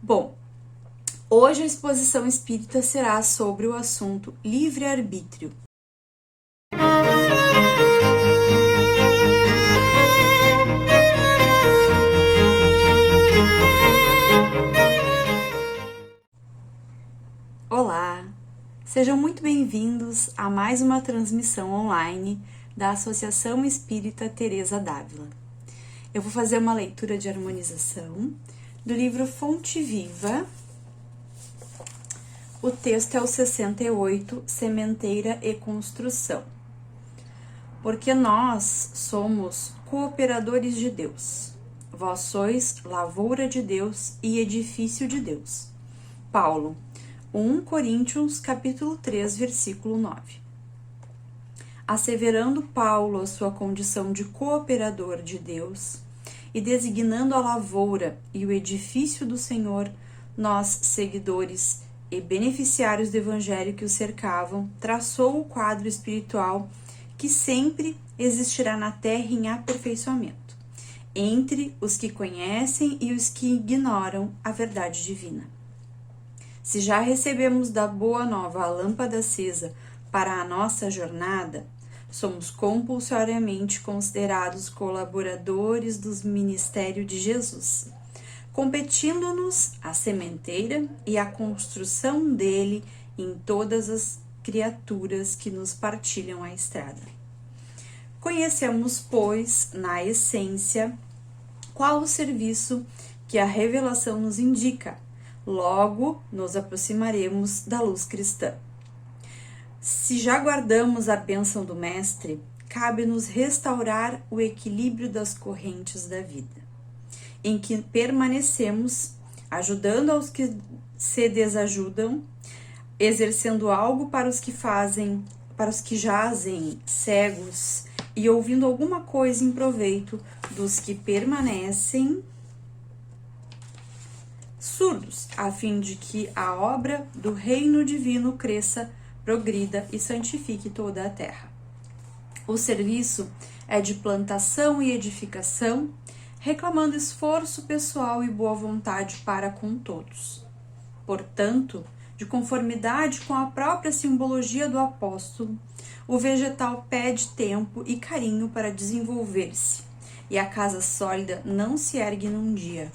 Bom, hoje a exposição espírita será sobre o assunto livre-arbítrio. Olá, sejam muito bem-vindos a mais uma transmissão online da Associação Espírita Teresa d'Ávila. Eu vou fazer uma leitura de harmonização do livro Fonte Viva. O texto é o 68, Sementeira e Construção. Porque nós somos cooperadores de Deus. Vós sois lavoura de Deus e edifício de Deus. Paulo, 1 Coríntios, capítulo 3, versículo 9. Asseverando Paulo a sua condição de cooperador de Deus e designando a lavoura e o edifício do Senhor, nós, seguidores e beneficiários do evangelho que o cercavam, traçou o quadro espiritual que sempre existirá na terra em aperfeiçoamento, entre os que conhecem e os que ignoram a verdade divina. Se já recebemos da boa nova a lâmpada acesa para a nossa jornada, somos compulsoriamente considerados colaboradores do ministério de Jesus, competindo-nos a sementeira e a construção dele em todas as criaturas que nos partilham a estrada. Conhecemos, pois, na essência, qual o serviço que a revelação nos indica. Logo, nos aproximaremos da luz cristã. Se já guardamos a bênção do Mestre, cabe-nos restaurar o equilíbrio das correntes da vida, em que permanecemos, ajudando aos que se desajudam, exercendo algo para os que fazem, para os que jazem cegos e ouvindo alguma coisa em proveito dos que permanecem surdos, a fim de que a obra do reino divino cresça, progrida e santifique toda a terra. O serviço é de plantação e edificação, reclamando esforço pessoal e boa vontade para com todos. Portanto, de conformidade com a própria simbologia do apóstolo, o vegetal pede tempo e carinho para desenvolver-se, e a casa sólida não se ergue num dia.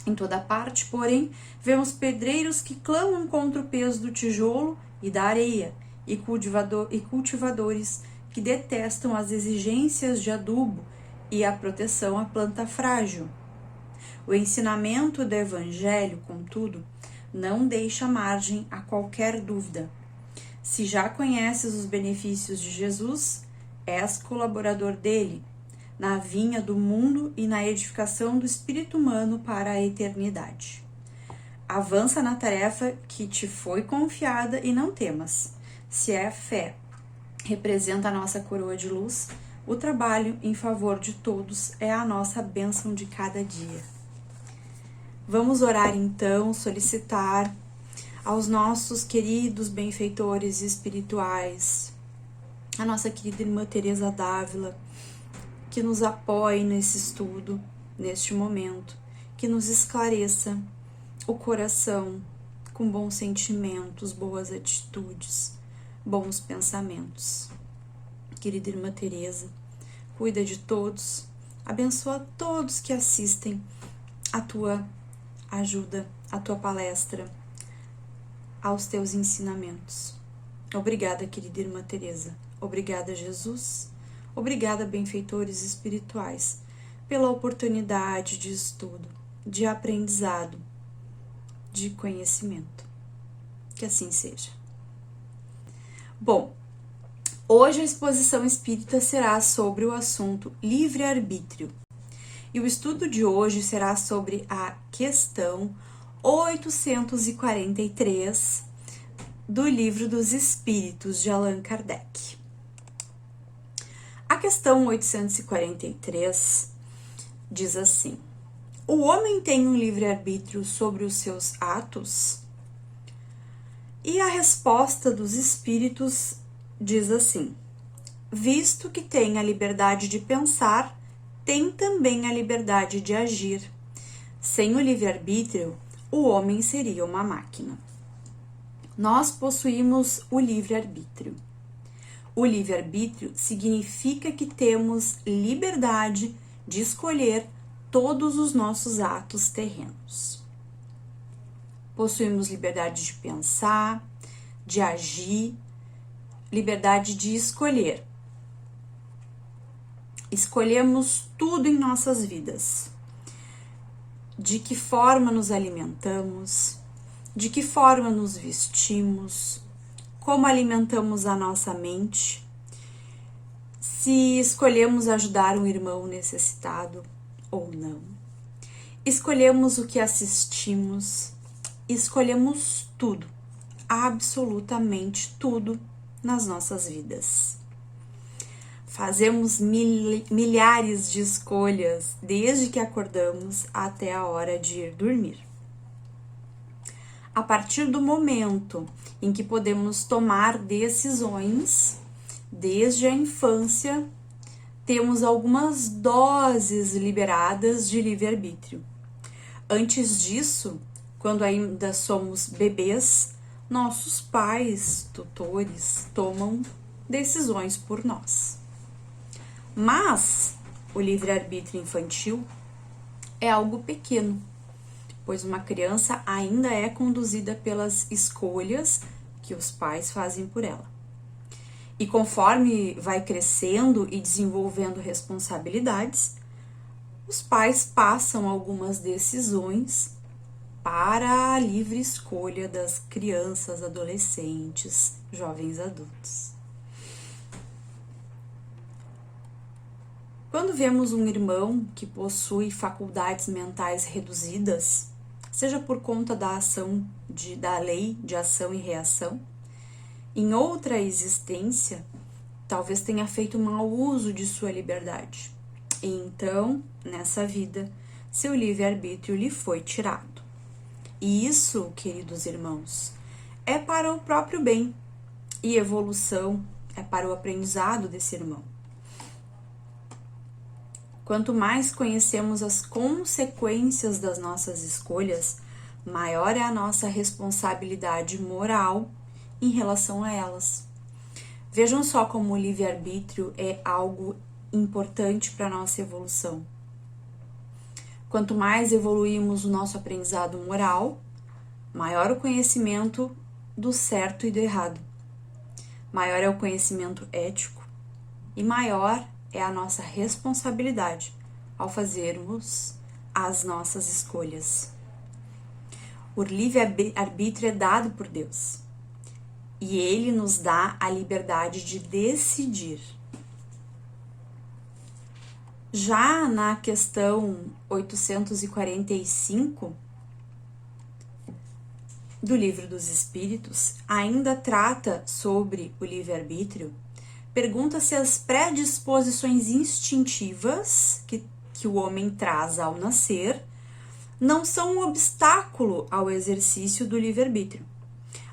Em toda parte, porém, vemos pedreiros que clamam contra o peso do tijolo e da areia, e cultivadores que detestam as exigências de adubo e a proteção à planta frágil. O ensinamento do Evangelho, contudo, não deixa margem a qualquer dúvida. Se já conheces os benefícios de Jesus, és colaborador dele, na vinha do mundo e na edificação do espírito humano para a eternidade. Avança na tarefa que te foi confiada e não temas. Se a fé representa a nossa coroa de luz, o trabalho em favor de todos é a nossa bênção de cada dia. Vamos orar então, solicitar aos nossos queridos benfeitores espirituais, a nossa querida irmã Teresa d'Ávila, que nos apoie nesse estudo, neste momento, que nos esclareça o coração com bons sentimentos, boas atitudes, bons pensamentos. Querida irmã Teresa, cuida de todos, abençoa todos que assistem a tua ajuda, a tua palestra, aos teus ensinamentos. Obrigada, querida irmã Teresa. Obrigada, Jesus. Obrigada, benfeitores espirituais, pela oportunidade de estudo, de aprendizado, de conhecimento. Que assim seja. Bom, hoje a exposição espírita será sobre o assunto livre-arbítrio. E o estudo de hoje será sobre a questão 843 do Livro dos Espíritos de Allan Kardec. A questão 843 diz assim: o homem tem um livre-arbítrio sobre os seus atos? E a resposta dos espíritos diz assim: visto que tem a liberdade de pensar, tem também a liberdade de agir. Sem o livre-arbítrio, o homem seria uma máquina. Nós possuímos o livre-arbítrio. O livre-arbítrio significa que temos liberdade de escolher todos os nossos atos terrenos. Possuímos liberdade de pensar, de agir, liberdade de escolher. Escolhemos tudo em nossas vidas. De que forma nos alimentamos, de que forma nos vestimos, como alimentamos a nossa mente, se escolhemos ajudar um irmão necessitado ou não. Escolhemos o que assistimos, escolhemos tudo, absolutamente tudo nas nossas vidas. Fazemos milhares de escolhas desde que acordamos até a hora de ir dormir. A partir do momento em que podemos tomar decisões, desde a infância, temos algumas doses liberadas de livre-arbítrio. Antes disso, quando ainda somos bebês, nossos pais, tutores, tomam decisões por nós. Mas o livre-arbítrio infantil é algo pequeno, pois uma criança ainda é conduzida pelas escolhas que os pais fazem por ela. E conforme vai crescendo e desenvolvendo responsabilidades, os pais passam algumas decisões para a livre escolha das crianças, adolescentes, jovens adultos. Quando vemos um irmão que possui faculdades mentais reduzidas, seja por conta da ação da lei de ação e reação, em outra existência, talvez tenha feito mau uso de sua liberdade. E então, nessa vida, seu livre-arbítrio lhe foi tirado. E isso, queridos irmãos, é para o próprio bem e evolução, é para o aprendizado desse irmão. Quanto mais conhecemos as consequências das nossas escolhas, maior é a nossa responsabilidade moral em relação a elas. Vejam só como o livre-arbítrio é algo importante para a nossa evolução. Quanto mais evoluímos o nosso aprendizado moral, maior o conhecimento do certo e do errado. Maior é o conhecimento ético e maior é a nossa responsabilidade ao fazermos as nossas escolhas. O livre-arbítrio é dado por Deus e Ele nos dá a liberdade de decidir. Já na questão 845 do Livro dos Espíritos, ainda trata sobre o livre-arbítrio. Pergunta se as predisposições instintivas que o homem traz ao nascer não são um obstáculo ao exercício do livre-arbítrio.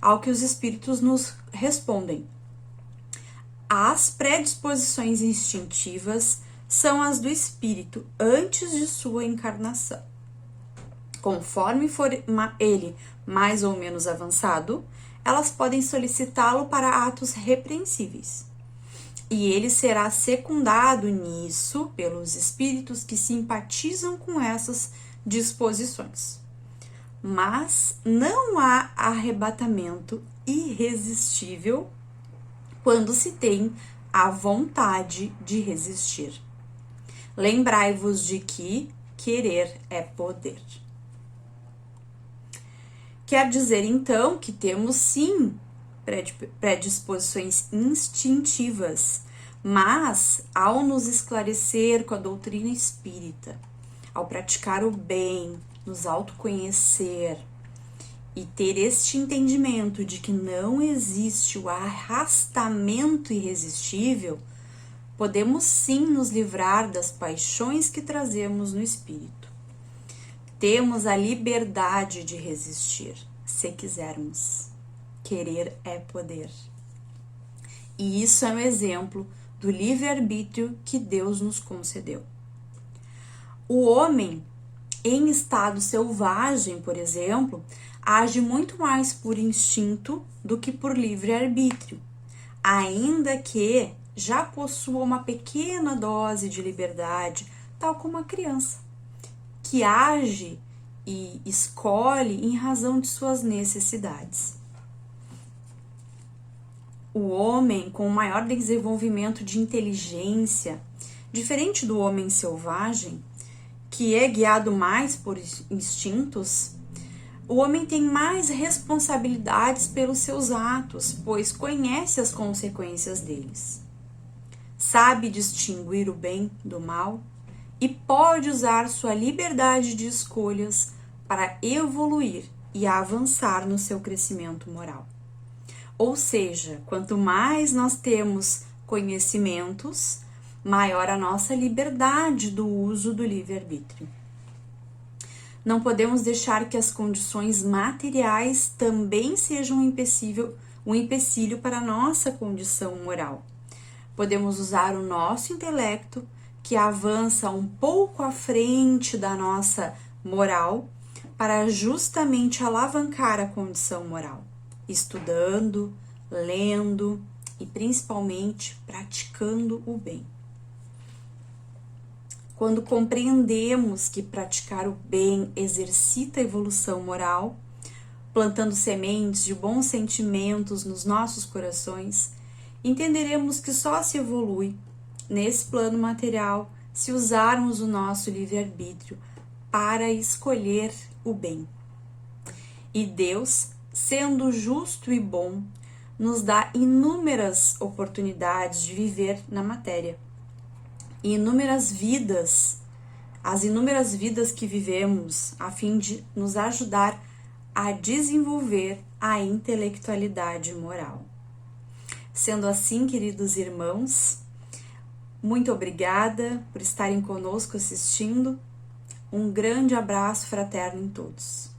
Ao que os espíritos nos respondem: as predisposições instintivas são as do espírito antes de sua encarnação. Conforme for ele mais ou menos avançado, elas podem solicitá-lo para atos repreensíveis. E ele será secundado nisso pelos espíritos que simpatizam com essas disposições. Mas não há arrebatamento irresistível quando se tem a vontade de resistir. Lembrai-vos de que querer é poder. Quer dizer, então, que temos sim predisposições instintivas, mas ao nos esclarecer com a doutrina espírita, ao praticar o bem, nos autoconhecer e ter este entendimento de que não existe o arrastamento irresistível, podemos sim nos livrar das paixões que trazemos no espírito. Temos a liberdade de resistir, se quisermos. Querer é poder. E isso é um exemplo do livre-arbítrio que Deus nos concedeu. O homem em estado selvagem, por exemplo, age muito mais por instinto do que por livre-arbítrio, ainda que já possua uma pequena dose de liberdade, tal como a criança, que age e escolhe em razão de suas necessidades. O homem com maior desenvolvimento de inteligência, diferente do homem selvagem, que é guiado mais por instintos, o homem tem mais responsabilidades pelos seus atos, pois conhece as consequências deles. Sabe distinguir o bem do mal e pode usar sua liberdade de escolhas para evoluir e avançar no seu crescimento moral. Ou seja, quanto mais nós temos conhecimentos, maior a nossa liberdade do uso do livre-arbítrio. Não podemos deixar que as condições materiais também sejam um empecilho para a nossa condição moral. Podemos usar o nosso intelecto, que avança um pouco à frente da nossa moral, para justamente alavancar a condição moral, estudando, lendo e principalmente praticando o bem. Quando compreendemos que praticar o bem exercita a evolução moral, plantando sementes de bons sentimentos nos nossos corações, entenderemos que só se evolui nesse plano material se usarmos o nosso livre-arbítrio para escolher o bem. E Deus, sendo justo e bom, nos dá inúmeras oportunidades de viver na matéria. E as inúmeras vidas que vivemos, a fim de nos ajudar a desenvolver a intelectualidade moral. Sendo assim, queridos irmãos, muito obrigada por estarem conosco assistindo. Um grande abraço fraterno em todos.